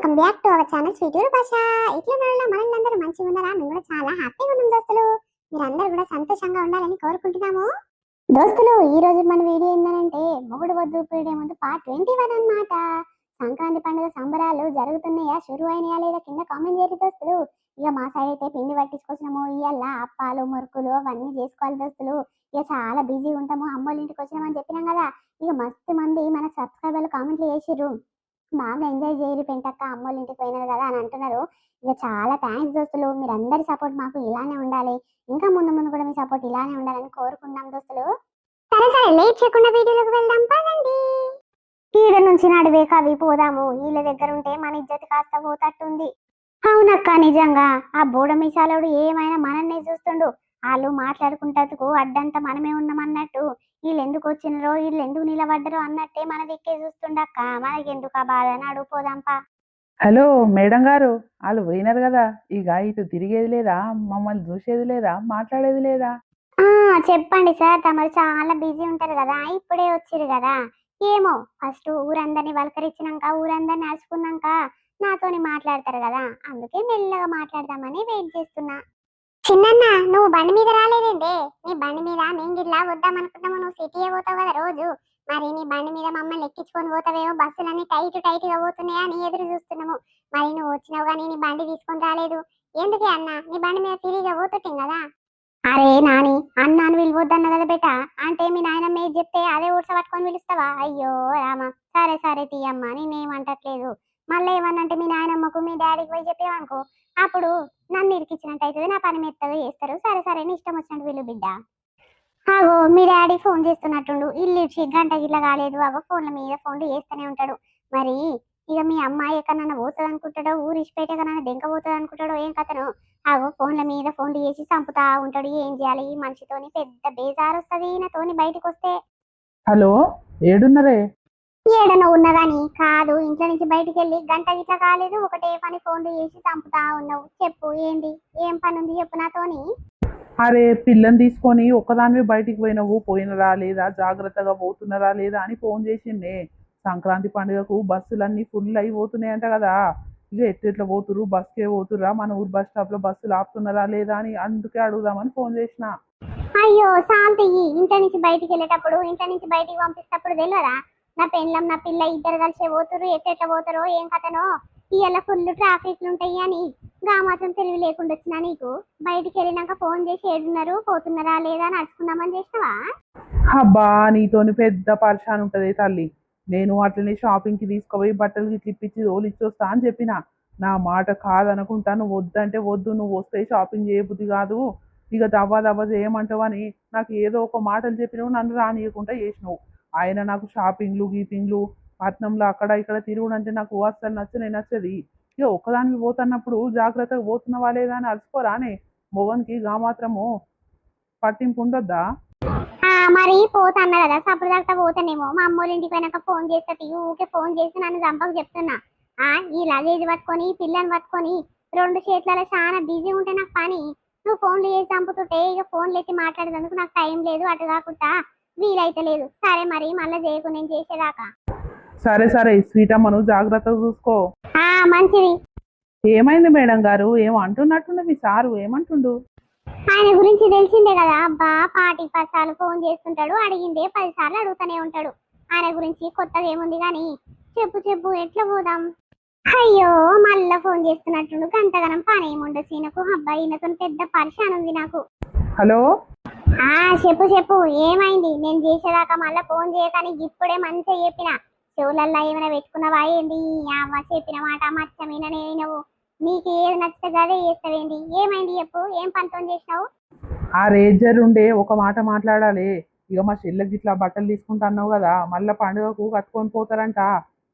Welcome back to our channel స్వీటూరు భాష. ఇట్లా మనల్ని మంచిగా ఉన్నారా? మేము కూడా చాలా హ్యాపీగా ఉన్నాం దోస్తులు. మీరందరూ కూడా సంతోషంగా ఉండాలని కోరుకుంటున్నాము. దోస్తులు, ఈ రోజు మన వీడియో ఏంటంటే మొగుడు వద్దు పీడే ముందు పార్ట్ 21 అన్నమాట. సంక్రాంతి పండుగ సంబరాలు జరుగుతున్నాయా, షురు అయినాయా లేదా కింద కామెంట్ చేయరు దోస్తులు. ఇక మా సైడ్ అయితే పిండి పట్టించుకొచ్చినాము. ఇవాళ అప్పాలు మురుకులు అవన్నీ చేసుకోవాలి దోస్తులు. ఇక చాలా బిజీ ఉంటాము. అమ్మోళ్ళ ఇంటికి వచ్చినామని చెప్పినాం కదా. ఇక మస్తు మంది మన సబ్స్క్రైబర్లు కామెంట్లు చేసిర్రు, బాగా ఎంజాయ్ చేయరు పెంటక్క అమ్మోళ్ళ ఇంటికి పోయినారు కదా అని అంటున్నారు. ఇక చాలా థ్యాంక్స్ దోస్తులు. మీరు అందరి సపోర్ట్ మాకు ఇలానే ఉండాలి, ఇంకా ముందు ముందు కూడా మీ సపోర్ట్ ఇలానే ఉండాలని కోరుకున్నాం దోస్తులు. సరే సరే, లేట్ చేయకుండా వీడియోలోకి వెళ్దాం పదండి. ఈడ నుంచి నడివే కవి పోదాము. వీళ్ళ దగ్గర ఉంటే మన ఇజ్జతి కాస్త పోతట్టుంది. అవునక్క, నిజంగా ఆ బోడ మిసాలోడు ఏమైనా మనల్ని చూస్తుండు. వాళ్ళు మాట్లాడుకుంటూ అడ్డంతా మనమే ఉన్నామన్నట్టు. వీళ్ళు ఎందుకు వచ్చినరో, వీళ్ళు ఎందుకు నిలబడ్డరో అన్నట్టే మన దిక్కే చూస్తుండక్క. మనకెందుకు ఆ బాధ, నడుపోదాంపా. హలో మేడం గారు, వాళ్ళు పోయినారు కదా, ఇక ఇటు తిరిగేది లేదా, మమ్మల్ని చూసేది లేదా, మాట్లాడేది లేదా? చెప్పండి సార్, తమరు చాలా బిజీ ఉంటారు కదా, ఇప్పుడే వచ్చిరు కదా. ఏమో ఫస్ట్ ఊరందరినీ పలకరించినాక, ఊరందరినీ నడుచుకున్నాక నాతోని మాట్లాడతారు కదా, అందుకే మెల్లగా మాట్లాడదామని వెయిట్ చేస్తున్నా. చిన్నన్న, నువ్వు బండి మీద రాలేదేంటే? నీ బండి మీద మేము గిట్లా వద్దామనుకుంటాము, నువ్వు సిటీయే పోతావు కదా రోజు. మరి నీ బండి మీద మమ్మల్ని ఎక్కించుకొని పోతావేమో, బస్సులన్నీ టైట్ గా పోతున్నాయా అని ఎదురు చూస్తున్నాము. మరి నువ్వు వచ్చినావు కానీ నీ బండి తీసుకొని రాలేదు ఎందుకే అన్న? నీ బండి మీద ఫ్రీగా పోతుంటాం కదా. అరే నాని, అన్నాను పిలవద్దన్న కదా బేట. అంటే మీ నాయనమ్మ ఏది చెప్తే అదే ఊడ్స పట్టుకొని పిలుస్తావా? అయ్యో రామా, సరే సరే తీయమ్మా, నేనేమంటట్లేదు. మళ్ళీ ఏమన్నంటే మీ నాయనమ్మకు మీ డాడీకి పోయి చెప్పేవనుకో, అప్పుడు నన్ను ఇరికిచ్చినట్టు అవుతుంది, నా పని మెత్తగా చేస్తారు. సరే సరే, నీ ఇష్టం వచ్చినట్టు వీళ్ళు బిడ్డ. అగో మీ డాడీ ఫోన్ చేస్తున్నట్టుండు, ఇల్లు గంట గిట్ల కాలేదు. అగో ఫోన్ల మీద ఫోన్లు చేస్తూనే ఉంటాడు. మరి ఇక మీ అమ్మాయి ఎక్కడన్నా పోతుంది అనుకుంటాడో, ఊరు ఇచ్చిపోయేట ఎక్కడన్నా దెంక పోతుంది అనుకుంటాడో ఏం కథను. అగో ఫోన్ల మీద ఫోన్లు చేసి చంపుతా ఉంటాడు. ఏం చేయాలి ఈ మనిషితోని? పెద్ద బేజారు వస్తుంది ఈయనతోని బయటకు వస్తే. హలో, ఏడున్నరే? ఏడనో ఉన్నదని కాదు, ఇంట్లో నుంచి బయటికి వెళ్ళి గంట గిట్ల కాలేదు, ఒకటే పని ఫోన్లు చేసి చంపుతా ఉన్నావు. చెప్పు ఏంటి, ఏం పని ఉంది చెప్పు నాతోని. అరే, పిల్లని తీసుకొని ఒక్కదానివి బయటికి పోయినవు, పోయినరా లేదా, జాగ్రత్తగా పోతున్నారా లేదా అని ఫోన్ చేసిండే. సంక్రాంతి పండుగకు బస్సులన్నీ ఫుల్ అయిపోతున్నాయంట కదా. ఇక ఎట్లా పోతురు, బస్కే పోతుర్రా, మన ఊరు బస్ స్టాప్ లో బస్సులు ఆపుతున్నారా లేదా అని అందుకే అడుగుదామని ఫోన్ చేసిన. అయ్యో శాంతి, ఇంట్లో నుంచి బయటికి వెళ్ళేటప్పుడు, ఇంట్లో నుంచి బయటికి పంపిస్తప్పుడు తెలియదా? నా పెళ్ళం నా పిల్ల ఇద్దరు కలిసే పోతురు, ఎట్లా పోతారో ఏం కథనో. ఇవాళ ఫుల్ ట్రాఫిక్లు ఉంటాయి అని గా మాత్రం తెలివి లేకుండా వచ్చినా నీకు. బయటికి వెళ్ళినాక ఫోన్ చేసి ఏడున్నారు, పోతున్నారా లేదా నడుచుకుందామని చేసినావా? అబ్బా, నీతోని పెద్ద పరిశాన్ ఉంటది తల్లి. నేను అట్లనే షాపింగ్ కి తీసుకుపోయి బట్టలు గిట్ల ఇప్పించి తోలిచ్చొస్తా అని చెప్పిన. నా మాట కాదనుకుంటా, నువ్వు వద్దంటే వద్దు, నువ్వు వస్తే షాపింగ్ చేయబుద్ధి కాదు, ఇక దవ్వా దవ్వ చేయమంటావు అని నాకు ఏదో ఒక మాటలు చెప్పినవు, నన్ను రానియకుండా చేసినావు. ఆయన నాకు షాపింగ్లు గీపింగ్లు పట్నంలో అక్కడ ఇక్కడ తిరుగుడు అంటే నాకు అస్సలు నచ్చది. ఇక ఒక్కదానికి పోతున్నప్పుడు జాగ్రత్తగా పోతున్నావా లేదా అని అలసిపోరానే. మొగన్కి గా మాత్రము పట్టింపు ఉండొద్దా? మరి పోతాన్నా కదా, సప్పుడు దాకా పోతానేమో. మా అమ్మోళ్ళ ఇంటికి పోయినాక ఫోన్ చేస్తా, ఊకే ఫోన్ చేసి నన్ను చంపకు చెప్తున్నా. ఈ లగేజ్ పట్టుకొని పిల్లని పట్టుకొని రెండు చేతులలో చాలా బిజీ ఉంటే నాకు పని. నువ్వు ఫోన్లు చేసి చంపుతుంటే ఇక ఫోన్లు ఎత్తి మాట్లాడేందుకు నాకు టైం లేదు, అటు కాకుండా వీలైతే లేదు. సరే మరి మళ్ళీ చేయకు, నేను చేసేదాకా. సరే సరే స్వీట్ అమ్మను జాగ్రత్తగా చూసుకో. మంచిది. ఏమైంది మేడం గారు, ఏమో అంటున్నట్టుండు మీ సారు, ఏమంటుండు? ఆయన గురించి తెలిసిందే కదా అబ్బా, 10 సార్లు ఫోన్ చేస్తుంటాడు, అడిగిందే 10 సార్లు అడుగుతూనే ఉంటాడు. ఆయన గురించి కొత్తగా ఏముంది కానీ చెప్పు చెప్పు, ఎట్లా పోదాం? అయ్యో మళ్ళా ఫోన్ చేస్తున్నట్టుండు, గంటగనం పని ఏముండదు ఈయనకు. అబ్బాయి ఈయనతో పెద్ద పరిశాన్ ఉంది నాకు. హలో, చెప్పు చెప్పు, ఏమైంది? నేను చేసేదాకా మళ్ళా ఫోన్ చేయకని ఇప్పుడే మంచిగా చెప్పిన. చెవులల్లా ఏమైనా పెట్టుకున్నావా ఏంది? అవ్వ చెప్పిన మాట మచ్చమీన నేను. నీకు ఏది నచ్చితే అదే చేస్తావేంటి? ఏమైంది చెప్పు, ఏం పనితో చేసినావు? ఆ రేజర్ ఉండే ఒక మాట మాట్లాడాలి. ఇక మా చెల్లెకి ఇట్లా బట్టలు తీసుకుంటా అన్నావు కదా, మళ్ళీ పండుగకు కట్టుకొని పోతారంట.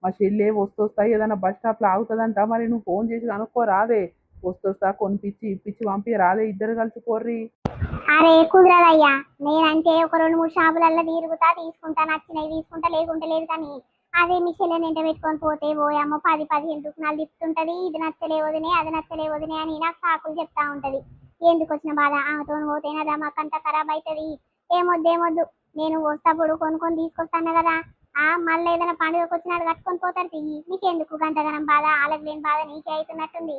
మా చెల్లె వస్తొస్తాయి ఏదైనా బస్ స్టాప్ లో ఆగుతుందంట. మరి నువ్వు ఫోన్ చేసి కనుక్కోరాదే, వస్తొస్తా కొనిపించి ఇప్పించి పంపి రాదే, ఇద్దరు కలిసి పోర్రి. అరే కుదరదయ్యా, నేనంటే ఒక 2-3 షాపులల్లో తిరుగుతా, తీసుకుంటా, నచ్చినవి తీసుకుంటా, లేకుంటే లేదు. కానీ అదే మీ చెల్లెని ఎంట పెట్టుకొని పోతే పోయామో 10-15 దుకాణాలు తిప్పుతుంటది. ఇది నచ్చలేవదినే, అది నచ్చలేవదినే అని నాకు సాకులు చెప్తా ఉంటది. ఎందుకు వచ్చిన బాధ? ఆమెతో పోతే నా దమాకంతా ఖరాబ్ అవుతుంది. ఏమొద్దు, నేను వస్తప్పుడు కొనుక్కొని తీసుకొస్తాను కదా, మళ్ళీ ఏదైనా పండుగకు వచ్చినాడు కట్టుకొని పోతారు తియ్యి. నీకెందుకు గంటగనం బాధ, ఆలకు లేని బాధ నీకే అవుతున్నట్టుంది.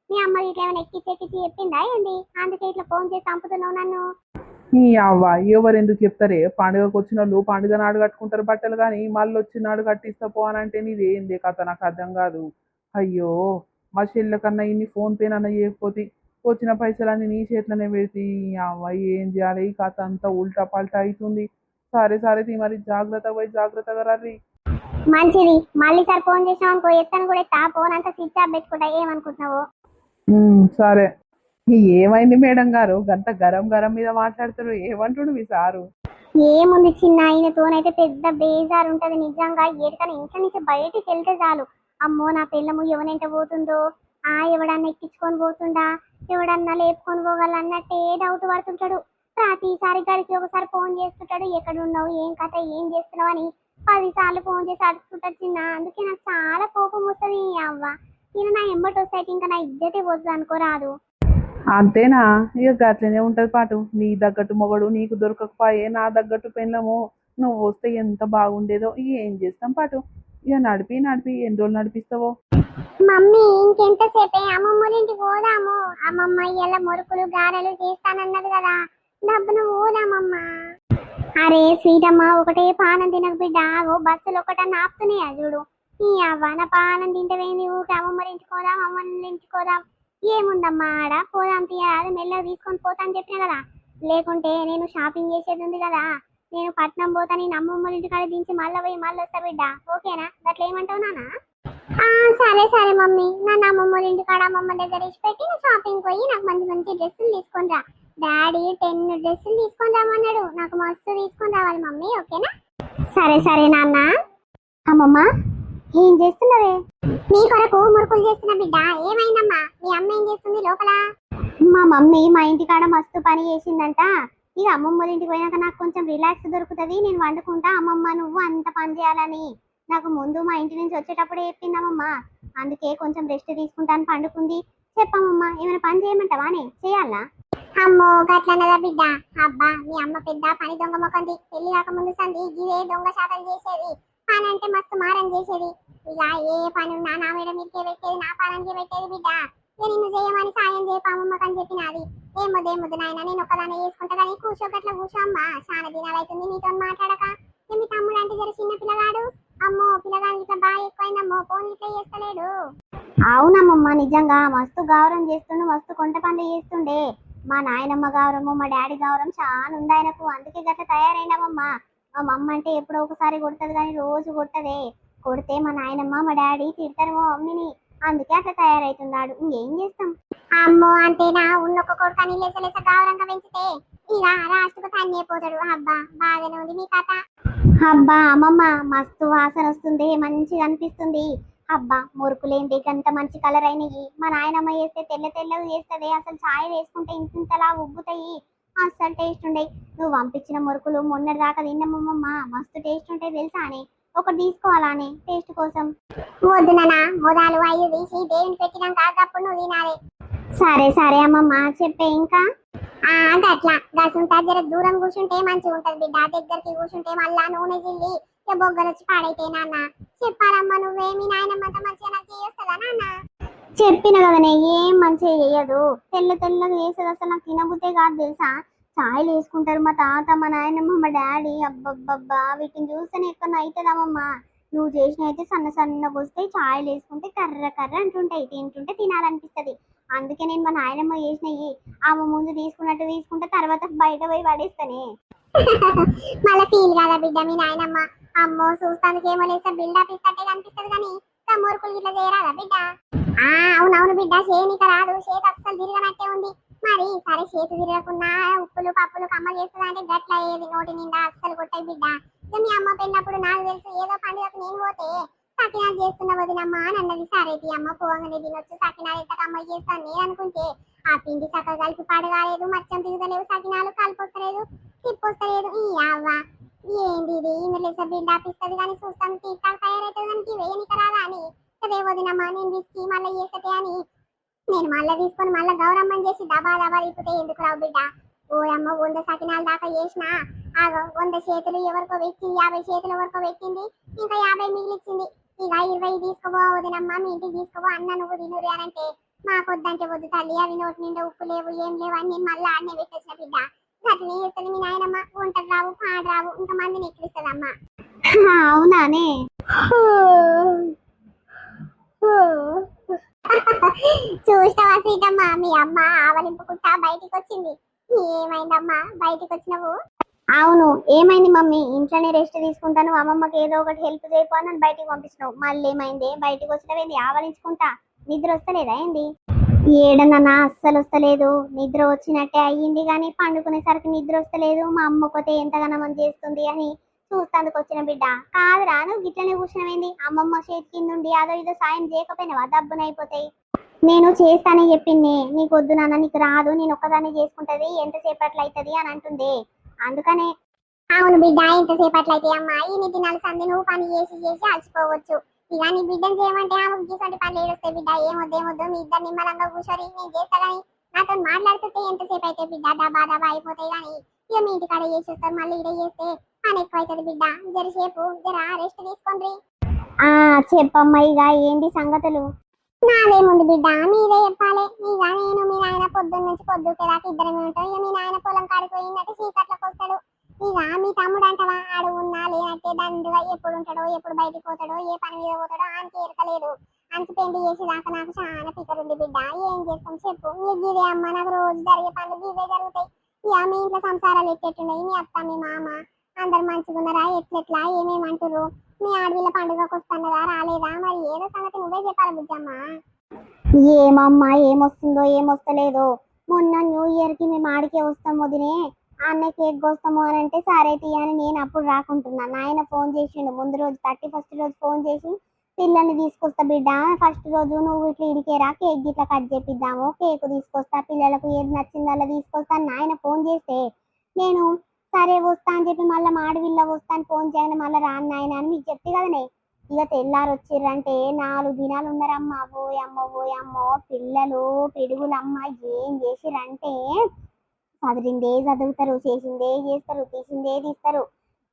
మీ అమ్మ ఇట్లా ఏమైనా ఎక్కిచ్చి చెప్పిందా ఏంది? అందుకే ఇట్లా ఫోన్ చేసి చంపుతున్నావు నన్ను. ఈ అవ్వ ఎవరు ఎందుకు చెప్తారే? పండుగకు వచ్చిన వాళ్ళు పండుగ నాడు కట్టుకుంటారు బట్టలు, కానీ మళ్ళీ వచ్చినాడు కట్టిస్తా పో అని అంటే నీది ఏంది కథ? నాకు అర్థం కాదు. అయ్యో, మా చెల్లె కన్నా ఇన్ని ఫోన్ పే నన్న చేయకపోతే వచ్చిన పైసలన్నీ నీ చేతిలోనే పెడితే అవ్వ ఏం చేయాలి? ఈ కథ అంతా ఉల్టా పల్టా అవుతుంది. సరే సరే తీ, మరి జాగ్రత్తగా పోయి జాగ్రత్తగా రీ. మంచిది. మళ్ళీ సార్ ఫోన్ చేసావు అనుకో, ఎత్తను కూడా ఎత్తా, ఫోన్ అంతా స్విచ్ ఆఫ్ పెట్టుకుంటా. ఏమనుకుంటున్నావు? సరే. ఏమైంది మేడం గారు, గంత గరం గరం మీద మాట్లాడుతారు? ఏమంటుడు మీ సారు? ఏముంది చిన్న, ఆయనతోనైతే పెద్ద బేజారు ఉంటది నిజంగా. ఏడుకని ఇంట్లో నుంచి బయటికి వెళ్తే చాలు, అమ్మో నా పిల్లము ఎవనంట పోతుందో, ఎవడన్నా ఎక్కించుకొని పోతుండా, ఎవడన్నా లేపుకొని పోగలన్నట్టే డౌట్ పడుతుంటాడు. ప్రతిసారి గడికి ఒకసారి ఫోన్ చేస్తుంటాడు, ఎక్కడున్నావు, ఏం కథ, ఏం చేస్తున్నావు అని 10 సార్లు ఫోన్ చేసి అడుగుతుంటాడు చిన్న. అందుకే నాకు చాలా కోపం వస్తుంది. అవ్వ ఈయన నా ఎంబటి వస్తాయి, ఇంకా నా ఇజ్జతే వద్దు అనుకోరాదు. అంతేనా? ఇక గట్లనే ఉంటది పాటు. నీ తగ్గట్టు మొగడు నీకు దొరకకపోయే, నా తగ్గట్టు పెళ్ళము నువ్వు వస్తే ఎంత బాగుండేదో. ఇక ఏం చేస్తాం పాటు, ఇక నడిపి నడిపి ఎన్ని రోజులు నడిపిస్తావో. మమ్మీ ఇంకెంతసేపే, అమ్మమ్మ ఇంటికి పోదాము. అమ్మమ్మ ఇలా మురుకులు గారెలు చేస్తానన్నది కదా, డబ్బును పోదామమ్మా. అరే స్వీట్ అమ్మ, ఒకటే పానం తినకు బిడ్డ. ఓ బస్సులు ఒకటన్నా ఆపుతున్నాయా చూడు. ఈ అవ్వన పానం తింటవేంది? ఊకే అమ్మమ్మ ఇంటికి పోదాం, అమ్మమ్మ ఇంటికి పోదాం. ఏముందమ్మా ఆడ, పోదాం తీయ, అది మెల్లగా తీసుకొని పోతాను చెప్పినా కదా. లేకుంటే నేను షాపింగ్ చేసేది ఉంది కదా, నేను పట్నం పోతా, నేను అమ్మమ్మ ఇంటికాడ దించి మళ్ళీ పోయి మళ్ళీ వస్తా బిడ్డ. ఓకేనా? గట్ల ఏమంటావు నాన్న? సరే సరే మమ్మీ, నన్ను అమ్మమ్మ ఇంటికాడ అమ్మమ్మ దగ్గర ఇచ్చి పెట్టి షాపింగ్ పోయి నాకు మంచి మంచి డ్రెస్సులు తీసుకొని రా. డాడీ 10 డ్రెస్సులు తీసుకొని రామన్నాడు, నాకు మస్తు తీసుకొని రావాలి మమ్మీ. ఓకేనా? సరే సరే నాన్న. అమ్మమ్మ ఏం చేస్తున్నావే? నీ కొరకు మురుకులు చేస్తున్న బిడ్డ. ఏమైందమ్మా? మీ అమ్మ ఏం చేస్తుంది లోపల? మా మమ్మీ మా ఇంటికాడ మస్తు పని చేసిందంట. ఇక అమ్మమ్మ ఇంటికి పోయినాక నాకు కొంచెం రిలాక్స్ దొరుకుతుంది, నేను వండుకుంటా. అమ్మమ్మ నువ్వు అంత పని చేయాలని నాకు ముందు మా ఇంటి నుంచి వచ్చేటప్పుడే చెప్పిందమ్మమ్మ. అందుకే కొంచెం రెస్ట్ తీసుకుంటాను, పండుకుంది. చెప్పమ్మమ్మ, ఏమైనా పని చేయమంటావానే? చేయాలా? అమ్మో గట్లన్నదా బిడ్డ? అబ్బా మీ అమ్మ పెద్ద పని దొంగ మొక్కంది. పెళ్లి కాకముందు సంది గిదే దొంగ శాతం చేసేది. పని అంటే మస్తు మారం చేసేది. ఇక ఏ పని ఉన్నా నా మీద మీకే పెట్టేది, నా పనానికి పెట్టేది బిడ్డ. ఇక నిన్ను చేయమని సాయం చేయపా అమ్మమ్మకి అని చెప్పినది. ఏముద్దు నాయన, నేను ఒక్కదాన్ని చేసుకుంటా కానీ కూర్చో గట్ల కూర్చో అమ్మా. చాలా దినాలు అవుతుంది నీతో మాట్లాడక. మీ తమ్ముడు అంటే జర చిన్న పిల్లగాడు. అమ్మో పిల్లగానికి ఇట్లా బాగా ఎక్కువైందమ్మో, ఫోన్ ఇట్లా చేస్తలేడు. అవునమ్మమ్మ, నిజంగా మస్తు గౌరవం చేస్తుండు, మస్తు కొంట పనులు చేస్తుండే. మా నాయనమ్మ గౌరవము మా డాడీ గౌరవం చాలా ఉంది ఆయనకు. అందుకే గట్ల తయారైనామమ్మ. మా మమ్మ అంటే ఎప్పుడో ఒకసారి కొడుతుంది కానీ రోజు కొట్టదే. కొడితే మా నాయనమ్మ మా డాడీ తిడతారు మా మమ్మీని. అందుకే అట్లా తయారైతున్నాడు. ఇంకేం చేస్తాం? అమ్మో అంతేనా? ఉన్నొక్క కొడుకని లేసలేస గౌరవంగా పెంచితే ఇక రాష్ట్రకు తన్నేపోతాడు. అబ్బా బాగానే ఉంది మీ కథ. అబ్బా అమ్మమ్మ, మస్తు వాసన వస్తుంది, మంచిగా అనిపిస్తుంది. అబ్బా మురుకులేంటి గంత మంచి కలర్ అయినాయి. మా నాయనమ్మ చేస్తే తెల్ల తెల్లగా చేస్తుంది. అసలు ఛాయ్ వేసుకుంటే ఇంతలా ఉబ్బుతాయి, అస్సలు టేస్ట్ ఉండయి. నువ్వు పంపించిన మురుకులు మొన్నటి దాకా తిన్నామమ్మమ్మ, మస్తు టేస్ట్ ఉంటాయి తెలుసా అని. ఒకటి తీసుకోవాలని టేస్ట్ కోసం. వద్దు నాన్న, మొదలు అయ్యి తీసి దేవుని పెట్టినాక అప్పుడు నువ్వు తినాలి. సరే సరే అమ్మమ్మ, చెప్పే ఇంకా. గట్లా గసుంటా జర దూరం కూర్చుంటే మంచిగా ఉంటది బిడ్డ. దగ్గరికి కూర్చుంటే మళ్ళా నూనె జిల్లి బొగ్గలు వచ్చి పాడైతే నాన్న. చెప్పాలమ్మా నువ్వే, మీ నాయనమ్మంతా మంచిగా నాకు చేయొస్తుందా నాన్న? చెప్పిన కదనే, ఏం మంచిగా చేయదు. తెల్ల తెల్లగా వేసేది అసలు నాకు తినబుద్దే కాదు తెలుసా. ఛాయలు వేసుకుంటారు మా తాత, మా నాయనమ్మ, మా డాడీ. అబ్బబ్బబ్బా వీటిని చూస్తేనే ఎక్కడ అవుతుందమ్మమ్మ. నువ్వు చేసిన అయితే సన్న సన్నగా వస్తాయి, ఛాయలు వేసుకుంటే కర్ర కర్ర అంటుంటాయి, తింటుంటే తినాలనిపిస్తుంది. అందుకే నేను మా నాయనమ్మ చేసినవి ఆమె ముందు తీసుకున్నట్టు తీసుకుంటే తర్వాత బయట పోయి పడేస్తానే. మళ్ళీ ఫీల్ కాదా బిడ్డ మీ నాయనమ్మ? అమ్మో చూస్తానికి ఏమో లేస్తే బిల్డప్ ఇస్తట్టే కనిపిస్తుంది కానీ మురుకులు ఇట్లా చేయరాదా బిడ్డ? అవునవును బిడ్డ, చేనిక రాదు, చేతి అస్సలు తిరగనట్టే ఉంది. మరి సరే చేతి తిరగకుండా ఉప్పులు పప్పులు కమ్మ చేస్తుందా అంటే గట్ల అయ్యేది. నోటి నిండా అస్సలు కొట్టాయి బిడ్డ. ఇక మీ అమ్మ పెళ్ళినప్పుడు నాకు తెలుసు, ఏదో పండుగకు నేను పోతే సకినాలు చేస్తున్న వదినమ్మా అని అన్నది. సరే అమ్మ పోగానే తినొచ్చు, సకినాలు ఎంత కమ్మ చేస్తాను నేను అనుకుంటే ఆ పిండి చక్కగా కలిపి పడగాలేదు, మచ్చం తిరగలేవు, సకినాలు కలిపొస్తలేదు, తిప్పొస్తలేదు. ఈ అవ్వ ఏంది ఇది? ఇందులో బిల్డ్ ఆపిస్తుంది కానీ చూస్తాను టీకాలు తయారవుతుంది కానీ వేయనిక రాదా అని. అదే వదినమ్మా నేను తీసుకు మళ్ళీ చేస్తే అని నేను మళ్ళీ తీసుకొని మళ్ళీ గౌరమ్మని చేసి దబా దబా తిప్పితే ఎందుకు రావు బిడ్డ? ఓ అమ్మ 100 సకినాల దాకా చేసిన. ఆ 100 చేతులు ఎవరికో పెట్టింది, 50 చేతులు ఎవరికో పెట్టింది, ఇంకా 50 మిగిలిచ్చింది. ఇక 20 తీసుకోబో వదినమ్మ, మీ ఇంటికి తీసుకోబో అన్న, నువ్వు తినురు అని అంటే మాకొద్దంటే వద్దు తల్లి, అవి నోటి నిండా ఉప్పు లేవు ఏం లేవు అని నేను మళ్ళీ ఆడనే పెట్టేసిన బిడ్డ. అట్లనే చేస్తుంది మీ నాయనమ్మ. వంటలు రావు, పాడు రావు, ఇంకా మందిని ఎక్కిరిస్తుందమ్మా. అవునానే. చూస్తావా సీతమ్మ, మీ అమ్మ ఆవలింపుకుంటా బయటికి వచ్చింది. ఏమైందమ్మా బయటికి వచ్చినవు? అవును, ఏమైంది మమ్మీ? ఇంట్లోనే రెస్ట్ తీసుకుంటాను, అమ్మమ్మకి ఏదో ఒకటి హెల్ప్ చేయకపోని బయటికి పంపించినావు. మళ్ళీ ఏమైంది? బయటికి వచ్చినవేంది ఆవలించుకుంటా? నిద్ర వస్తలేదా ఏంది? ఏడన్నా అస్సలు వస్తలేదు. నిద్ర వచ్చినట్టే అయ్యింది కానీ పండుకునేసరికి నిద్ర వస్తలేదు. మా అమ్మ కొతే ఎంతగానో చేస్తుంది అని చూస్తాందుకు వచ్చిన బిడ్డ. కాదురా, నువ్వు గిట్లనే కూర్చున్నావేంది? అమ్మమ్మ చేతి కిందుండి అదో ఇదో సాయం చేయకపోయినావా? దబ్బునైపోతాయి. నేను చేస్తానే చెప్పింది, నీకు వద్దు నాన్న, నీకు రాదు, నేను ఒక్కదాన్ని చేసుకుంటది, ఎంతసేపట్లో అవుతుంది అని అంటుంది. అందుకనే. అవును బిడ్డ, ఎంతసేపట్లో అయితే అమ్మా, ఈ దినాలు సంది నువ్వు పని చేసి చేసి అలసిపోవచ్చు. ఇక నీ బిడ్డను చేయమంటే ఆమె గీసంటి పనులు ఏడుస్తాయి బిడ్డ. ఏమొద్దు మీ ఇద్దరు నిమ్మలంగా కూర్చొని నేను చేస్తా కానీ నాతో మాట్లాడుతుంటే ఎంతసేపు అయితే బిడ్డ దబా దబా అయిపోతాయి కానీ ఇక మీ ఇంటికాడ చేసి వస్తారు. మళ్ళీ ఇక్కడ చేస్తే పని ఎక్కువ అవుతుంది బిడ్డ. జరసేపు జర రెస్ట్ తీసుకోండి. చెప్పమ్మా, ఇక ఏంటి సంగతులు? నాదేముంది బిడ్డ, మీరే చెప్పాలి. ఇక నేను మీ నాయన పొద్దున్న నుంచి పొద్దుకేదాకా ఇద్దరమే ఉంటాం. ఇక మీ నాయన పొలం కాడికి పోయిందంటే చీకట్లకు వస్తాడు. ఇక మీ తమ్ముడు అంటవా, ఆడు ఉన్నా లేనట్టే దండుగా ఎప్పుడు ఉంటాడో, ఎప్పుడు బయటికి పోతాడో, ఏ పని మీద పోతాడో ఆయనకి ఎరకలేదు. అంత పెళ్లి చేసేదాకా నాకు చాలా ఫికర్ ఉంది బిడ్డ. ఏం చేస్తాం చెప్పు? గివే అమ్మ, నాకు రోజు జరిగే పనులు గివే జరుగుతాయి. ఇక మీ ఇంట్లో సంసారాలు ఎట్టెట్టున్నాయి? మీ అత్త మీ మామ అందరు మంచిగా ఉన్నారా? ఎట్లెట్లా ఏమేమంటారు? మీ ఆడవిల్ల పండుగకు వస్తున్నదా రాలేదా? మరి ఏదో సంగతి నువ్వే చెప్పాలి బుజ్జమ్మ. ఏమమ్మా, ఏమొస్తుందో ఏమొస్తలేదో. మొన్న న్యూ ఇయర్ కి మేము ఆడికే వస్తాం వదినే, అన్న కేక్ కోస్తాము అని అంటే సరే తీయని నేను అప్పుడు రాకుంటున్నా. నాయన ఫోన్ చేసిండు ముందు రోజు 31st రోజు ఫోన్ చేసి, పిల్లల్ని తీసుకొస్తా బిడ్డ, ఫస్ట్ రోజు నువ్వు ఇట్లా ఇడికేరా, కేక్ గిట్లా కట్ చేపిద్దాము, కేక్ తీసుకొస్తా, పిల్లలకు ఏది నచ్చిందో అలా తీసుకొస్తా అని నాయన ఫోన్ చేస్తే నేను సరే వస్తా అని చెప్పి మళ్ళీ మాడవిల్ల వస్తా అని ఫోన్ చేయండి, మళ్ళీ రాను నాయన అని మీకు చెప్తే కదనే. ఇక తెల్లారు వచ్చిర్రంటే 4 దినాలు ఉన్నారమ్మా. ఓయమ్మో పిల్లలు పిడుగులమ్మ. ఏం చేసిరంటే చదివిందే చదువుతారు, చేసిందే చేస్తారు, తీసిందే తీస్తారు.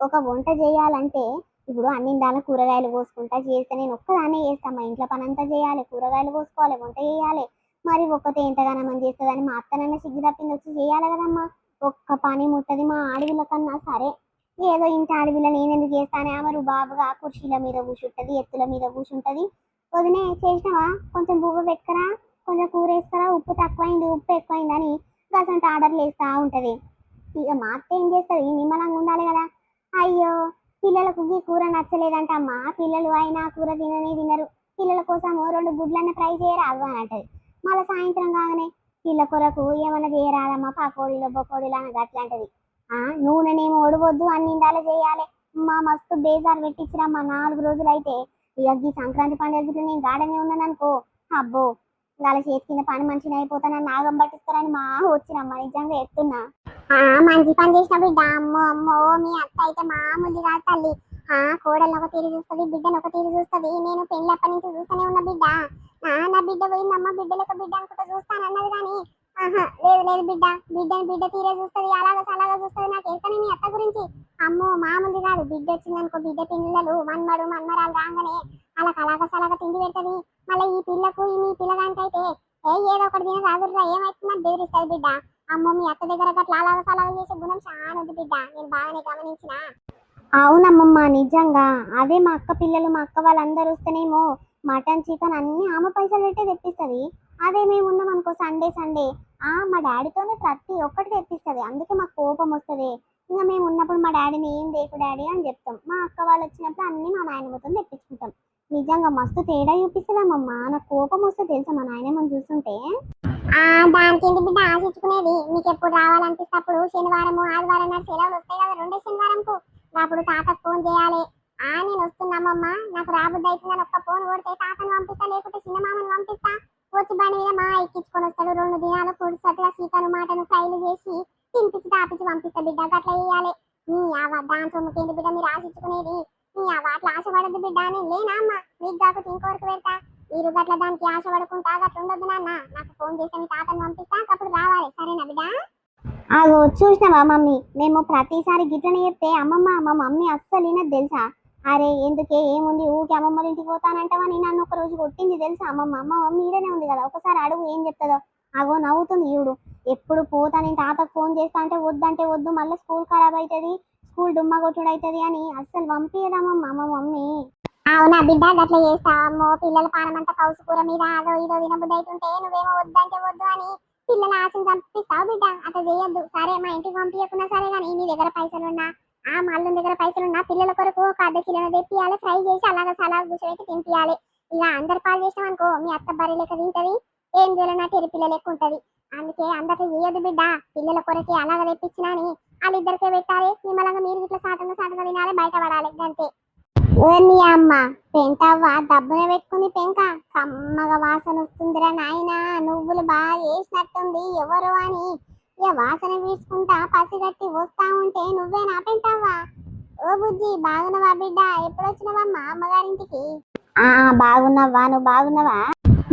ఒక వంట చేయాలంటే ఇప్పుడు అన్నిందాల కూరగాయలు కోసుకుంటా చేస్తే నేను ఒక్కదాన్నే చేస్తాను. మా ఇంట్లో పని అంతా చేయాలి, కూరగాయలు కోసుకోవాలి, వంట చేయాలి. మరి ఒక్కతే ఎంతగానో చేస్తుందని మా అత్తనన్న సిగ్గు తప్పింది వచ్చి చేయాలి కదమ్మా. ఒక్క పని ముట్టది మా ఆడవిల్ల కన్నా. సరే ఏదో ఇంటి ఆడవిల్ల నేనెందుకు చేస్తానే, ఆమె బాబుగా కుర్చీల మీద కూర్చుంటది, ఎత్తుల మీద కూర్చుంటది. వదినే చేసినావా, కొంచెం బువ్వ పెట్టుకరా, కొంచెం కూర వేస్తారా, ఉప్పు తక్కువైంది, ఉప్పు ఎక్కువైందని గసంటి ఆర్డర్లు వేస్తూ ఉంటది. ఇక మా అత్త ఏం చేస్తుంది, నిమ్మలంగా ఉండాలి కదా. అయ్యో పిల్లలకు ఈ కూర నచ్చలేదంటమ్మా, పిల్లలు అయినా కూర తినరు, పిల్లల కోసం 2 గుడ్లన్న ఫ్రై చేయరాదు అని అంటది. మళ్ళీ సాయంత్రం కాగానే పిల్ల కొరకు ఏమన్నా చేయరాదమ్మా, పకోడీలో బొకోడీలు అని అట్లాంటది. నూనెనేమో ఒడవద్దు, అన్నిందాలు చేయాలి. మా మస్తు బేజారు పెట్టించిరమ్మా 4 రోజులు అయితే. ఇక ఈ సంక్రాంతి పండుగ నేను గాడనే ఉన్నాను అనుకో, అబ్బో వాళ్ళ చేతి కింద పని మంచిగా అయిపోతానని నాగం పట్టిస్తారని మా వచ్చినమ్మా, నిజంగా ఎత్తున్నా. మంచి పని చేసిన బిడ్డ. అమ్మో మీ అత్త అయితే మామూలు కాదు తల్లి. కోడలు ఒక తీరు చూస్తుంది, బిడ్డను ఒక తీరు చూస్తుంది. నేను పెళ్ళప్పటి నుంచి చూస్తూనే ఉన్న బిడ్డ. నా బిడ్డ పోయిందమ్మ, బిడ్డలకు బిడ్డ అనుకుంటా చూస్తాను అన్నది కానీ లేదు బిడ్డ, బిడ్డ తీరే చూస్తుంది, అలాగా చూస్తుంది. నాకు ఎక్కనే మీ అత్త గురించి. అమ్మో మామూలు కాదు. బిడ్డ వచ్చిందనుకో, బిడ్డ పిల్లలు మన్మరాలు రాగానే అలాగా తిండి పెడుతుంది. మళ్ళీ ఈ పిల్లకు మీ పిల్లగానికైతే ఏదో ఒకటి తిన రాదురా, ఏమైతుందని బెదిరిస్తుంది బిడ్డ. అమ్మో మీ అత్త దగ్గర అట్లా అలాగా చేసే గుణం చాలా ఉంది బిడ్డ, నేను బాగానే గమనించిన. అవునమ్మమ్మ నిజంగా. అదే మా అక్క పిల్లలు, మా అక్క వాళ్ళందరూ వస్తేనేమో మటన్ చికెన్ అన్ని ఆమె పైసలు పెట్టే తెప్పిస్తుంది. అదే మేము ఉన్నాం అనుకో సండే మా డాడీతోనే ప్రతి ఒక్కటి తెప్పిస్తుంది. అందుకే మాకు కోపం వస్తుంది. ఇంకా మేము ఉన్నప్పుడు మా డాడీని ఏం దేకు డాడీ అని చెప్తాం. మా అక్క వాళ్ళు వచ్చినప్పుడు అన్ని మా నాయనమ్మతో తెప్పించుకుంటాం. నిజంగా మస్తు తేడా చూపిస్తుందమ్మమ్మ. నాకు కోపం వస్తే తెలుసా మా నాయనమ్మని చూస్తుంటే. దానికి ఏంటి బిడ్డ ఆశించుకునేది? మీకు ఎప్పుడు రావాలనిపిస్తే అప్పుడు శనివారం ఆదివారం నాడు సెలవులు వస్తాయి కదా, 2 శనివారంకు అప్పుడు తాతకు ఫోన్ చేయాలి. నేను వస్తున్నామమ్మా, నాకు రాబుద్ది అవుతుందని ఒక్క ఫోన్ కొడితే తాతను పంపిస్తా, లేకుంటే చిన్నమామని పంపిస్తా. వచ్చి బండి మీద మా ఎక్కించుకొని వస్తాడు. 2 దినాలు పొడిసట్టుగా చికెన్ మటన్ ఫ్రైలు చేసి తినిపించి తాపించి పంపిస్తా బిడ్డ. అట్లా చేయాలి. దాని సొమ్ముకేంటి బిడ్డ మీరు ఆశించుకునేది? అట్లా ఆశపడద్దు బిడ్డ. నేను లేనా అమ్మ, మీకు కాకపోతే ఇంకొకరికి పెడతా. మీరు గట్ల దానికి ఆశపడుకుంటా గట్ల ఉండొద్దు నాన్న. నాకు ఫోన్ చేస్తే మీ తాతను పంపిస్తా, అప్పుడు రావాలి. సరేనా బిడ్డ? అగో చూసినావా మమ్మీ, మేము ప్రతిసారి గిట్లనే చెప్తే అమ్మమ్మ మా మమ్మీ అస్సలు వినదు తెలుసా. అరే ఎందుకే ఏముంది ఊకే అమ్మమ్మ వాళ్ళ ఇంటికి పోతానంటావని నన్ను ఒక రోజు కొట్టింది తెలుసా అమ్మమ్మ. మా మమ్మీ ఈడనే ఉంది కదా, ఒకసారి అడుగు ఏం చెప్తుందో. అగో నవ్వుతుంది చూడు. ఎప్పుడు పోతా నేను తాతకు ఫోన్ చేస్తా అంటే వద్దంటే వద్దు, మళ్ళీ స్కూల్ ఖరాబ్ అవుతుంది, స్కూల్ డుమ్మా కొట్టుడు అవుతుంది అని అస్సలు పంపించదమ్మమ్మ మా మమ్మీ. అవునా బిడ్డ గట్ల చేస్తావమ్మో, పిల్లల పానమంతా కౌసు కూర మీద అదో ఇదో తినబుద్ధి అవుతుంటే నువ్వేమో వద్దంటే వద్దు అని పిల్లల ఆశను చంపిస్తావు బిడ్డ. అట్లా చేయొద్దు. సరే మా ఇంటికి పంపించకున్నా సరే కానీ నీ దగ్గర పైసలున్నా ఆ మళ్ళీ దగ్గర పైసలున్నా పిల్లల కొరకు ఒక అర్ధ కిలో తెప్పియాలి, ఫ్రై చేసి అలాగా సలాడ్ కూర్చోబెట్టి తినిపియాలి. ఇక అందరు పాలు చేసినాం అనుకో మీ అత్త బర్రె లెక్క తింటది, ఏం చేయాలన్నా తెరి పిల్ల లెక్క ఉంటది. అందుకే అందరికీ చేయొద్దు బిడ్డ. పిల్లల కొరకి అలాగ తెప్పించినా అని వాళ్ళిద్దరికే పెట్టాలి, నిమ్మలంగా మీరు ఇట్లా సాటంగా సాటంగా తినాలి, బయట పడాలి అంతే. ఓర్ని అమ్మ పెంటవ్వ దబ్బున పెట్టుకుంది పెంక, కమ్మగా వాసన వస్తుందిరా నాయనా, నువ్వులు బాగా వేసినట్టుంది ఎవరు అని ఇక వాసన వీడ్చుకుంటా పసిగట్టి వస్తా ఉంటే నువ్వేనా పెంటవ్వా? ఓ బుజ్జి బాగున్నావా బిడ్డ, ఎప్పుడు వచ్చినావమ్మా అమ్మగారింటికి? ఆ బాగున్నావా, నువ్వు బాగున్నావా?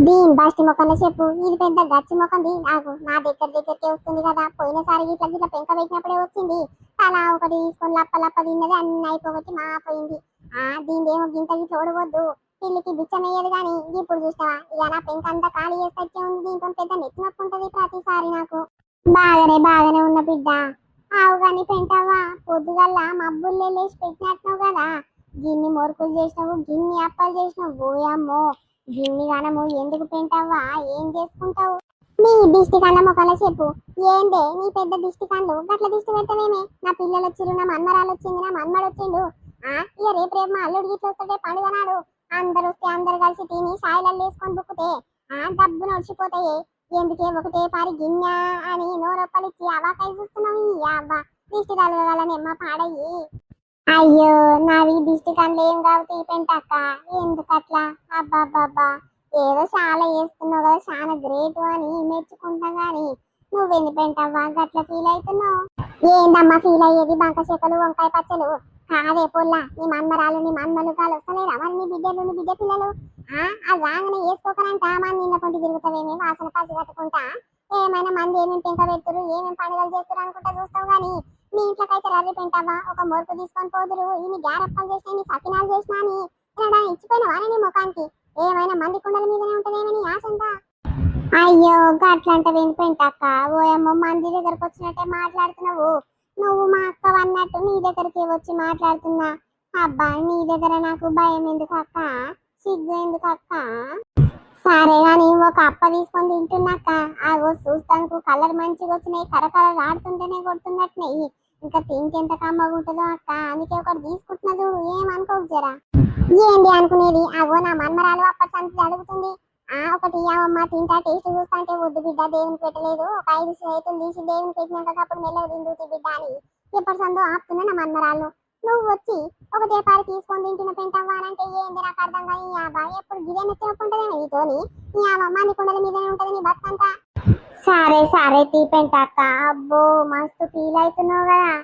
దీని బస్టి మొక్కన చెప్పు, ఇది పెద్ద గచ్చి మొక్కంది నాకు, నా దగ్గరికి వస్తుంది కదా, పోయినసారి గిట్ల గిట్ల పెంక పెట్టినప్పుడే వచ్చింది. తలా ఒకటి తీసుకొని లప్ప లప్ప తిన్నది, అన్ని అయిపోగొట్టి మాపోయింది. దీనిదేమో గింతకి చూడవద్దు, పిల్లికి బిచ్చమయ్యేది కానీ ఇప్పుడు చూసినావా ఇక నా పెంక అంతా ఖాళీ చేస్తే ఉంది, దీంతో పెద్ద నెత్తి నొప్పి ఉంటది ప్రతిసారి నాకు. బాగానే ఉన్న బిడ్డ. ఆవు గాని పెంటవ్వా, పొద్దుగల్లా మబ్బుల్లే లేచి పెట్టినట్టున్నావు కదా, గిన్ని మొరుకులు చేసినావు, గిన్ని అప్పాలు చేసినావు, ఓయమ్మో గిన్ని గనము ఎందుకు పెంటవ్వా, ఏం చేసుకుంటావు? నీ దిష్టి కళ్ళ మొక్కల చెప్పు, ఏందే నీ పెద్ద దిష్టి కళ్ళు గట్ల దిష్టి పెడతావేమే? నా పిల్లలు వచ్చిరు, నా మన్మరాలు వచ్చింది, నా మన్మడు వచ్చిండు. ఇక రేపు రేపు మా అల్లుడికి ఇట్లా వస్తుంటే పండుగ నాడు అందరు వస్తే అందరు కలిసి తిని సాయిలల్లో వేసుకొని బుక్కుతే డబ్బు నడిచిపోతాయి. ఎందుకే ఒకటే పారి గిన్నె అని నోరొప్పలిచ్చి అవాకాయ చూస్తున్నావు. ఈ అవ్వ దిష్టి తలగాలనేమ్మ పాడయ్యి. అయ్యో నావి దిష్టి కళ్ళు ఏం కావుతాయి ఈ పెంటక్క, ఎందుకట్లా? అబ్బాబ్బాబ్బా ఏదో చాలా చేస్తున్నావు కదా, చాలా గ్రేట్ అని మెచ్చుకుంటా గాని నువ్వెంది పెంటవ్వా గట్ల ఫీల్ అవుతున్నావు? ఏందమ్మా ఫీల్ అయ్యేది, బంక చెక్కలు వంకాయ పచ్చలు కాదే పొల్ల, నీ మన్మరాలు నీ మన్మలు కాలు వస్తలేరా మరి నీ బిడ్డలు నీ బిడ్డ పిల్లలు? అది రాగానే వేసుకోకనంట మన నిన్న పొంటి తిరుగుతావేమి వాసన పసి కట్టుకుంటా, ఏమైనా మంది ఏమేమి పెంక పెడుతురు ఏమేమి పండుగలు చేస్తారు అనుకుంటా చూస్తావు గానీ మీ ఇంట్లోకైతే రర్రి పెంటావా, ఒక మొరుపు తీసుకొని పోదురు, ఇన్ని గ్యారప్పలు చేసినా నీ సకినాలు చేసినా అని తినడానికి ఇచ్చిపోయిన వారే నీ ముఖానికి, ఏమైనా మంది కుండల మీదనే ఉంటదేమని ఆశంతా. అయ్యో గట్లంటవేంది పెంటక్క, ఓయమ్మో మంది దగ్గరకు వచ్చినట్టే మాట్లాడుతున్నావు. నువ్వు మా అక్క అన్నట్టు నీ దగ్గరికి వచ్చి మాట్లాడుతున్నా. అబ్బా నీ దగ్గర నాకు భయం ఎందుకు అక్క, సిగ్గు ఎందుకు అక్క? సరే గాని ఒక అప్ప తీసుకొని తింటున్నాక, ఆగో చూస్తానికి కలర్ మంచిగా వచ్చినాయి, కరకరలు ఆడుతుంటేనే కొడుతున్నట్టున్నాయి, ఇంకా తింటే ఎంత కమ్మగా ఉంటుందో అక్క, అందుకే ఒకటి తీసుకుంటున్నా చూడు, ఏమనుకోకు జరా. ఏంటి అనుకునేది, అగో నా మన్మరాలు అప్పటి సంతి అడుగుతుంది, ఒకటి ఇవ్వమ్మ తింటా టేస్ట్ చూస్తా అంటే వద్దు బిడ్డ దేవునికి పెట్టలేదు, ఒక 5 చేతులు తీసి దేవునికి పెట్టినాక అప్పుడు మెల్లగా తిందుతి బిడ్డ అని ఎప్పటి సందో ఆపుతున్నా నా మన్మరాలు. నువ్వు వచ్చి ఒకటే పారి తీసుకొని తింటున్న పెంటవ్వానంటే ఏంది నాకు అర్థం కాదు. ఈ అబ్బా ఎప్పుడు గిదే నచ్చినట్టుంటదేమో నీతోని, ఈ అమ్మ నీ కుండల మీదనే ఉంటది నీ బతుకంతా. సరే సరే తీ పెంటక్క, అబ్బో మస్తు ఫీల్ అవుతున్నావు కదా.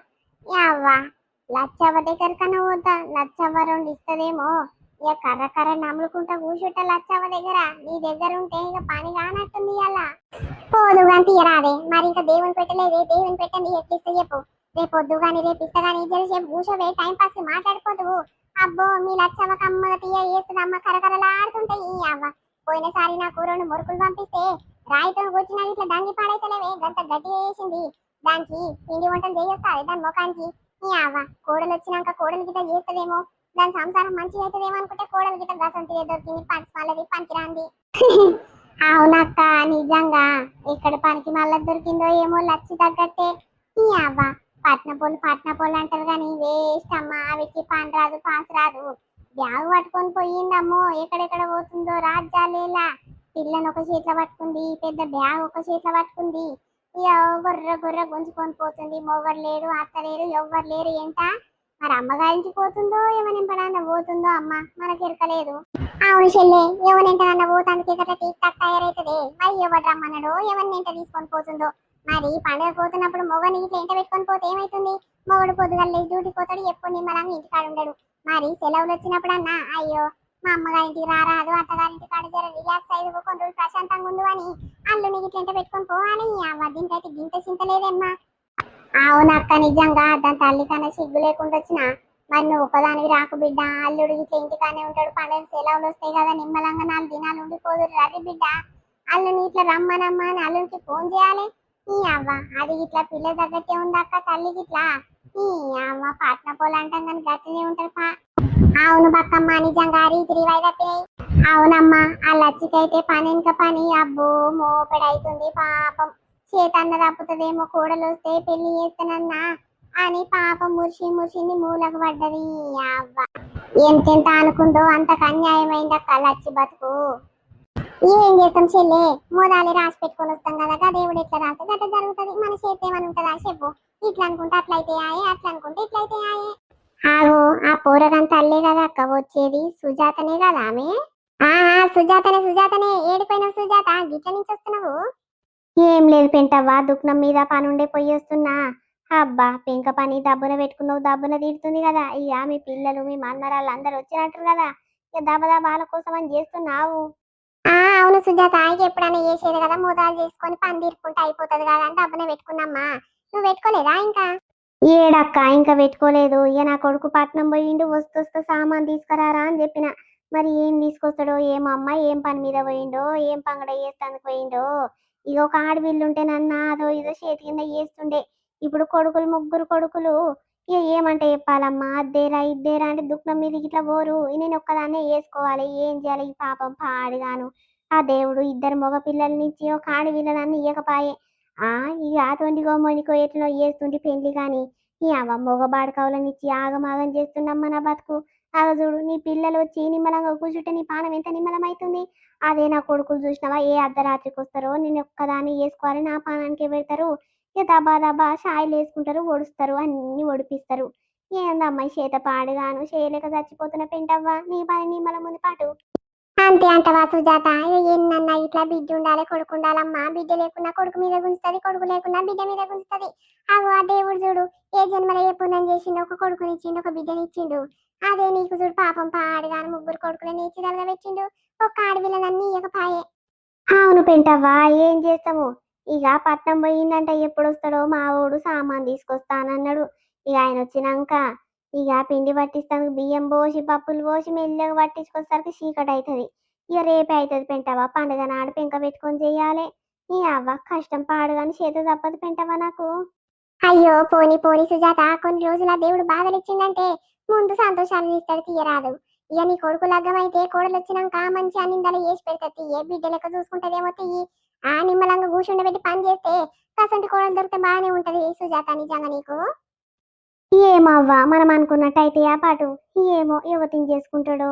అవ్వ లచ్చవ్వ దగ్గర కన్నా పోతా, లచ్చవ్వ 2 ఇస్తదేమో, ఇక కర్ర కర్ర నమ్ముకుంటా కూర్చుంటా లచ్చవ్వ దగ్గర, నీ దగ్గర ఉంటే ఇక పని కానట్టుంది అలా. పోదు కానీ తీయరాదే, మరి ఇంకా దేవుని పెట్టలేదే, దేవుని పెట్టండి ఎట్లిస్తే చెప్పు, రేపు వద్దు కానీ రేపు ఇస్తా కానీ జరసేపు కూర్చోవే టైం పాస్ మాట్లాడిపోదు. అబ్బో మీ లచ్చవ్వ కమ్మగా తీయ వేస్తుంది అమ్మ, కరకరలాడుతుంటాయి. ఈ అవ్వ పోయినసారి నాకు 2 మురుకులు పంపిస్తే రాయితో కూర్చున్నా ఇట్లా దంగి పాడైతలేవే, గంత గట్టిగా వేసింది, దానికి పిండి వంటలు చేయొస్తాయి దాని ముఖానికి. ఈ అవ్వ కోడలు వచ్చినాక కోడలు గిట్ట చేస్తుందేమో, దాని సంసారం మంచిగా అవుతుందేమో అనుకుంటే కోడలు గిట్ట గసంతి దొరికింది, పనికి మళ్ళది పనికిరాంది. అవునక్క నిజంగా ఎక్కడ పనికి మళ్ళీ దొరికిందో ఏమో లచ్చి తగ్గట్టే. ఈ అవ్వ పట్న పోలు అంటారు కానీ వేస్ట్ అమ్మ, వీటికి పని రాదు పాస్ రాదు. బ్యాగ్ పట్టుకొని పోయిందమ్మో, ఎక్కడెక్కడ పోతుందో రాజ్యాలేలా. పిల్లని ఒక చేతిలో పట్టుకుంది, పెద్ద బ్యాగ్ ఒక చేతిలో పట్టుకుంది, ఇక గొర్రె గొర్రె గుంజుకొని పోతుంది. మొగరు లేరు అత్త లేరు ఎవ్వరు లేరు ఎంట, మరి అమ్మగారించి పోతుందో ఎవరింపడన్నా పోతుందో అమ్మ మనకి ఎరకలేదు. అవును చెల్లె, ఎవరింటనన్నా పోతానికి కదా టీక్ టాక్ తయారైతుంది, మరి ఎవరు రమ్మన్నాడో ఎవరిని ఎంట తీసుకొని పోతుందో. మరి పండుగ పోతున్నప్పుడు మొగని ఇట్లా ఎంట పెట్టుకొని పోతే ఏమైతుంది? మొగడు పొద్దుగల డ్యూటీకి పోతాడు, ఎప్పుడు నిమ్మలంగా ఇంటికాడ ఉండడు. మరి సెలవులు వచ్చినప్పుడు అన్నా అయ్యో మా అమ్మగారింటికి రారాదు, అత్తగారింటి కాడ జర రిలాక్స్ అయ్యి కొన్ని రోజులు ప్రశాంతంగా ఉండు అని అల్లుని ఇట్లా ఎంట పెట్టుకొని పోవాలి. దీనికైతే గింత చింత లేదమ్మా. అవునక్క నిజంగా దాని తల్లి కన్నా సిగ్గు లేకుండా వచ్చిన మరి నువ్వు ఒకదానివి రాకు బిడ్డ అల్లుడు ఇట్లా ఇంటికానే ఉంటాడు పండుగ సెలవులు వస్తాయి కదా నిమ్మలంగా 4 దినాలు ఉండిపోదురు రవి బిడ్డ అల్లుని ఇట్లా రమ్మనమ్మా అని అల్లునికి ఫోన్ చేయాలి ఈ అవ్వ అది ఇట్లా పిల్ల తగ్గట్టే ఉందక్క తల్లికి ఇట్లా ఈ అవ్వ పట్న పోలు అంటాం కానీ గట్టినే ఉంటారు అవును బక్కమ్మ నిజంగా రీతి రివాయి తప్పినాయి అవునమ్మా ఆ లచ్చికైతే పని ఇంకా పని అబ్బో మోపెడైతుంది పాపం చేతన్న తప్పుతుందేమో కోడలు వస్తే పెళ్లి చేస్తానన్నా అని పాపం మురిసి మురిసింది మూలకు పడ్డది అవ్వ ఎంతెంత అనుకుందో అంతకు అన్యాయమైందక్క లచ్చి బతుకు ఏం చేస్తాం చెల్లె మోదాలి రాసి పెట్టుకొని వస్తాం కదా దేవుడు ఎట్లా రాస్తే గట్ట జరుగుతుంది మన చేతి ఏమని ఉంటుందా చెప్పు ఇట్లా అనుకుంటే అట్లయితే ఆయే అట్లా అనుకుంటే ఇట్లయితే ఆయే ఆగో ఆ పోరగంత అల్లే కదా అక్క వచ్చేది సుజాతనే కదా ఆమె సుజాతనే సుజాతనే ఏడిపోయినావు సుజాత గిట్ల నుంచి వస్తున్నావు ఏం లేదు పెంటవ్వా దుఃఖం మీద పనుండే పోయి వస్తున్నా అబ్బా పెంక పని దబ్బున పెట్టుకున్నావు దబ్బున తీరుతుంది కదా ఇక మీ పిల్లలు మీ మన్మరాళ్ళు అందరు వచ్చినట్టు కదా ఇక దబదబ వాళ్ళ కోసం అని చేస్తున్నావు అవును సుజాత ఆయనకి ఎప్పుడైనా చేసేది కదా మోదాలు చేసుకొని పని తీరుకుంటే అయిపోతుంది కదా అని డబ్బునే పెట్టుకున్నామ్మా నువ్వు పెట్టుకోలేదా ఇంకా ఏడక్క ఇంకా పెట్టుకోలేదు ఇక నా కొడుకు పట్నం పోయిండు వస్తూ సామాన్ తీసుకురారా అని చెప్పిన మరి ఏం తీసుకొస్తాడో ఏమో అమ్మ ఏం పని మీద పోయిండో ఏం పంగడ చేస్తానికి పోయిండో ఇక ఒక ఆడవిల్లు ఉంటే నన్ను అదో ఇదో చేతి కింద చేస్తుండే ఇప్పుడు కొడుకులు ముగ్గురు కొడుకులు ఇక ఏమంటే చెప్పాలమ్మా అద్దేరా ఇద్దేరా అంటే దుఃఖం మీద ఇట్లా పోరు నేను ఒక్కదాన్నే వేసుకోవాలి ఏం చేయాలి ఈ పాపం పాడుగాను ఆ దేవుడు ఇద్దరు మగ పిల్లలనిచ్చి ఒక ఆడవిల్లనన్ను ఇయ్యకపాయే ఇక అతొంటికో మొండికో ఎట్లా చేస్తుంటే పెళ్లి కానీ ఈ అవ్వ మగ బాడకవులనిచ్చి ఆగమాగం చేస్తున్నమ్మ నా బతుకు ఆగ చూడు నీ పిల్లలు వచ్చి నిమ్మలంగా కూర్చుంటే నీ పానం ఎంత నిమ్మలమైతుంది అదే నా కొడుకులు చూసినావా ఏ అర్ధరాత్రికి వస్తారో నేను ఒక్కదాన్ని వేసుకోవాలి నా పానానికి పెడతారు ఇక దబా దబా షాయిలు వేసుకుంటారు ఒడుస్తారు అన్ని ఒడిపిస్తారు ఏందమ్మాయి చేత పాడుగాను చేయలేక చచ్చిపోతున్న పెంటవ్వ నీ పని నిమ్మల ముందు పాటు అంతే అంటవా సుజాత ఎన్నన్నా ఇట్లా బిడ్డ ఉండాలి కొడుకు ఉండాలమ్మా బిడ్డ లేకున్నా కొడుకు మీద గుంజుతుంది కొడుకు లేకున్నా బిడ్డ మీద గుంజుతుంది అగో ఆ దేవుడు చూడు ఏ జన్మలో ఏ పుణ్యం చేసిండు ఒక కొడుకునిచ్చిండు ఒక బిడ్డనిచ్చిండు అదే నీకు చూడు పాపం పాడుగాను ముగ్గురు కొడుకులని ఇచ్చిదలుగా పెట్టిండు ఒక ఆడపిల్లలన్నీ ఇయ్యకపాయే అవును పెంటవ్వా ఏం చేస్తాము ఇక పట్నం పోయిందంటే ఎప్పుడు వస్తాడో మా ఊడు సామాన్ తీసుకొస్తానన్నాడు ఇక ఆయన వచ్చినాక ఇక పిండి పట్టిస్తాను బియ్యం పోసి పప్పులు పోసి మెల్లగా పట్టించుకొసరికి చీకటి అవుతుంది ఇక రేపే అవుతుంది పెంటవా పండుగ నాడు పెంక పెట్టుకొని చెయ్యాలి నీ అవ్వ కష్టం పాడుగాని చేత తప్పదు పెంటవా నాకు అయ్యో పోని పోని సుజాత కొన్ని రోజుల దేవుడు బాధలు ఇచ్చిందంటే ముందు సంతోషాలను ఇస్తాడు తీయరాదు ఇక నీ కొడుకు లగ్గమైతే కోడలు వచ్చినాక మంచి అన్నిందలు చేసి పెడతాయి ఏ బిడ్డ లెక్క చూసుకుంటదేమో తీయి నిమ్మలంగా కూర్చుండబెట్టి పని చేస్తే కసంటి కోడలు దొరికితే బాగానే ఉంటది సుజాత నిజంగా నీకు ఏమవ్వా మనం అనుకున్నట్టయితే ఆ పాటు ఏమో యువతిని చేసుకుంటాడో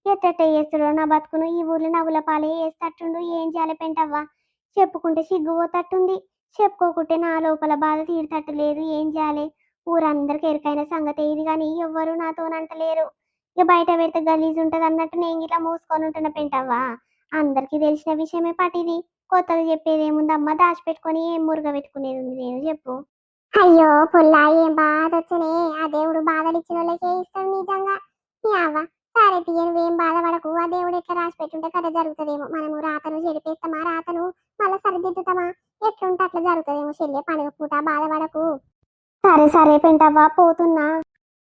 ఎట్టట్ట చేస్తాడో నా బతుకును ఈ ఊర్లో నవ్వుల పాలే వేస్తట్టుండు ఏం చేయాలి పెంటవ్వా చెప్పుకుంటే సిగ్గు పోతట్టుంది చెప్పుకోకుంటే నా లోపల బాధ తీరుతట్టు లేదు ఏం చేయాలి ఊరందరికి ఎరికైన సంగతి ఇది కానీ ఎవ్వరు నాతోనంటలేరు ఇక బయట పెడితే గలీజ్ ఉంటది అన్నట్టు నేను ఇట్లా మూసుకొని ఉంటున్న పెంటవ్వా అందరికి తెలిసిన విషయమే పాటిది కొత్తగా చెప్పేది ఏముందమ్మా దాచిపెట్టుకొని ఏం మురుగ పెట్టుకునేది ఉంది నేను చెప్పు అయ్యో పుల్లా ఏం బాధ వచ్చనే ఆ దేవుడు బాధలు ఇచ్చిన వాళ్ళకే ఇస్తాడు నిజంగా అవ్వ సరే తీయ నువ్వేం బాధపడకు ఆ దేవుడు ఎట్లా రాసి పెట్టుంటే కథ జరుగుతుందేమో మనము రాతను చెడిపేస్తామా రాతను మళ్ళీ సరిదిద్దుతామా ఎట్లుంటే అట్లా జరుగుతుందేమో చెల్లె పండుగ పూట బాధపడకు సరే సరే పెంటవ్వ పోతున్నా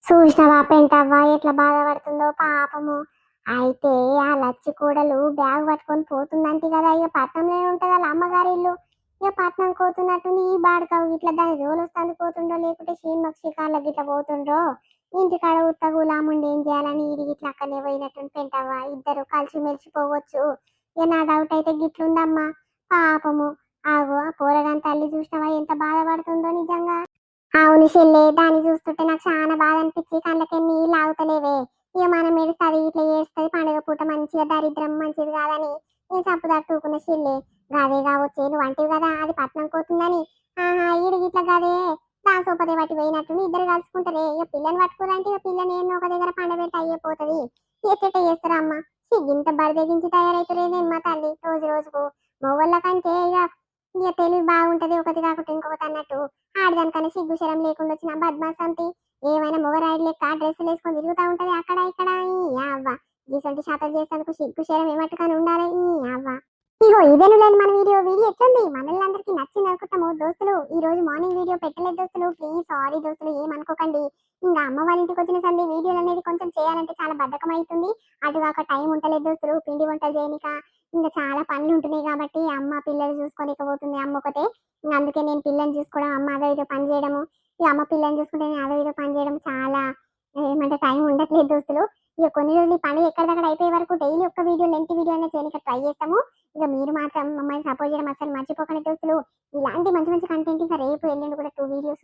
చూసినవా పెంటవ్వ ఎట్లా బాధపడుతుందో పాపము అయితే ఆ లచ్చి కూడలు బ్యాగ్ పట్టుకొని పోతుందంటే కదా ఇక పట్నంలో ఉంటది వాళ్ళ అమ్మగారి ఇల్లు ఇక పట్నం పోతున్నట్టుంది ఈ బాడకావు ఇట్లా దాని రోజులు వస్తుంది పోతుండో లేకుంటే షికార్లకి ఇట్లా పోతుండ్రో ఇంటికాడ ఉత్తగులాముండి ఏం చేయాలని ఇది ఇట్లా అక్కడనే పోయినట్టు పెంటవ్వా ఇద్దరు కలిసి మెలిసిపోవచ్చు ఇక నా డౌట్ అయితే గిట్లుందమ్మా పాపము ఆగో ఆ పోరగాని తల్లి చూసినవా ఎంత బాధపడుతుందో నిజంగా అవును చెల్లె దాన్ని చూస్తుంటే నాకు చాలా బాధ అనిపించి కళ్ళకి నీళ్ళు ఆగుతలేవే ఇక మనం ఏడుస్తుంది ఇట్లా ఏడుస్తుంది పండుగ పూట మంచిగా దరిద్రం మంచిది కాదని నేను చంపు తట్టుకున్న చెల్లె గదే కావచ్చు నువ్వు అంటివి కదా అది పట్నం పోతుందని ఈడు ఇట్లా గదే దాని సోపదే పట్టి పోయినట్టు ఇద్దరు కలుసుకుంటారే ఇక పిల్లని పట్టుకోరంటే ఇక పిల్లని ఏమో ఒక దగ్గర పండబెట్టి అయిపోతుంది ఎట్టెట్ట చేస్తారా అమ్మ ఇంత బరిదెగించి తయారైతులేదేమ్మా తల్లి రోజు రోజుకు మొగోళ్ళ కంటే ఇక తెలివి బాగుంటది ఒకటి కాకుండా ఇంకొకటి అన్నట్టు ఆడదానికన్నా సిగ్గు శరం లేకుండా వచ్చిన బద్మాస్ అంతి ఏమైనా మొగరాయిలు లెక్క డ్రెస్సులు వేసుకొని తిరుగుతూ ఉంటది అక్కడ ఇక్కడ అవ్వ గీసంటి శాతం చేసేందుకు సిగ్గు శరం ఏమట్టుకొని ఉండాలి అవ్వ ఇగో ఈ ఇదేను లేని మన వీడియో ఎట్లుంది మనల్ని నచ్చింది అనుకుంటాము దోస్తులు. ఈ రోజు మార్నింగ్ వీడియో పెట్టలేదు దోస్తులు, ప్లీజ్ సారీ దోస్తులు, ఏమనుకోకండి. ఇంకా అమ్మ వాళ్ళ ఇంటికి వచ్చిన సంది వీడియోలు అనేది కొంచెం చేయాలంటే చాలా బద్ధకం అవుతుంది. అటుగాక టైం ఉంటలేదు దోస్తులు పిండి వంటలు చేయనిక. ఇంకా చాలా పనులు ఉంటున్నాయి కాబట్టి అమ్మ పిల్లలు చూసుకోలేకపోతుంది అమ్మ ఒకటే. ఇంకా అందుకే నేను పిల్లని చూసుకోవడం, అమ్మ అదో ఇదో పని చేయడము, ఇక అమ్మ పిల్లని చూసుకుంటే నేను అదో ఇదో పని చేయడం చాలా ఏమంటే టైం ఉండట్లేదు దోస్తులు. ఇక కొన్ని రోజులు ఈ పని ఎక్కడిదక్కడ అయిపోయే వరకు డైలీ ఒక్క వీడియో లెంత్ వీడియో అనేది చేయడానికి ట్రై చేస్తాము. ఇక మీరు మాత్రం మమ్మల్ని సపోర్ట్ చేయడం అసలు మర్చిపోకండి దోస్తులు. ఇలాంటి మంచి మంచి కంటెంట్ ఇంకా రేపు ఎల్లుండి కూడా 2 వీడియోస్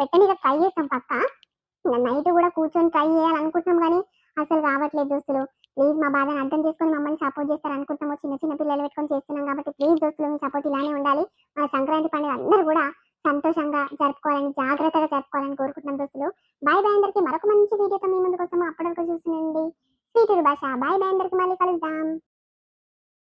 పెట్టని ఇక ట్రై చేస్తాం పక్క. నైట్ కూడా కూర్చొని ట్రై చేయాలనుకుంటున్నాం కానీ అసలు రావట్లేదు దోస్తులు. ప్లీజ్ మా బాధను అర్థం చేసుకొని మమ్మల్ని సపోర్ట్ చేస్తారు అనుకుంటున్నాము. చిన్న చిన్న పిల్లలు పెట్టుకొని చేస్తున్నాం కాబట్టి ప్లీజ్ దోస్తులు మీ సపోర్ట్ ఇలానే ఉండాలి. మన సంక్రాంతి పండుగ అందరూ కూడా సంతోషంగా జరుపుకోవాలని, జాగ్రత్తగా జరుపుకోవాలని కోరుకుంటున్నాం దోస్తులు. బాయ్ బాయ్ అందరికి. మరొక మంచి వీడియోతో మీ ముందుకు వస్తాము. అప్పటి వరకు చూస్తుండండి స్వీట్ భాష. బాయ్ బాయ్ అందరికి, మళ్ళీ కలుద్దాం.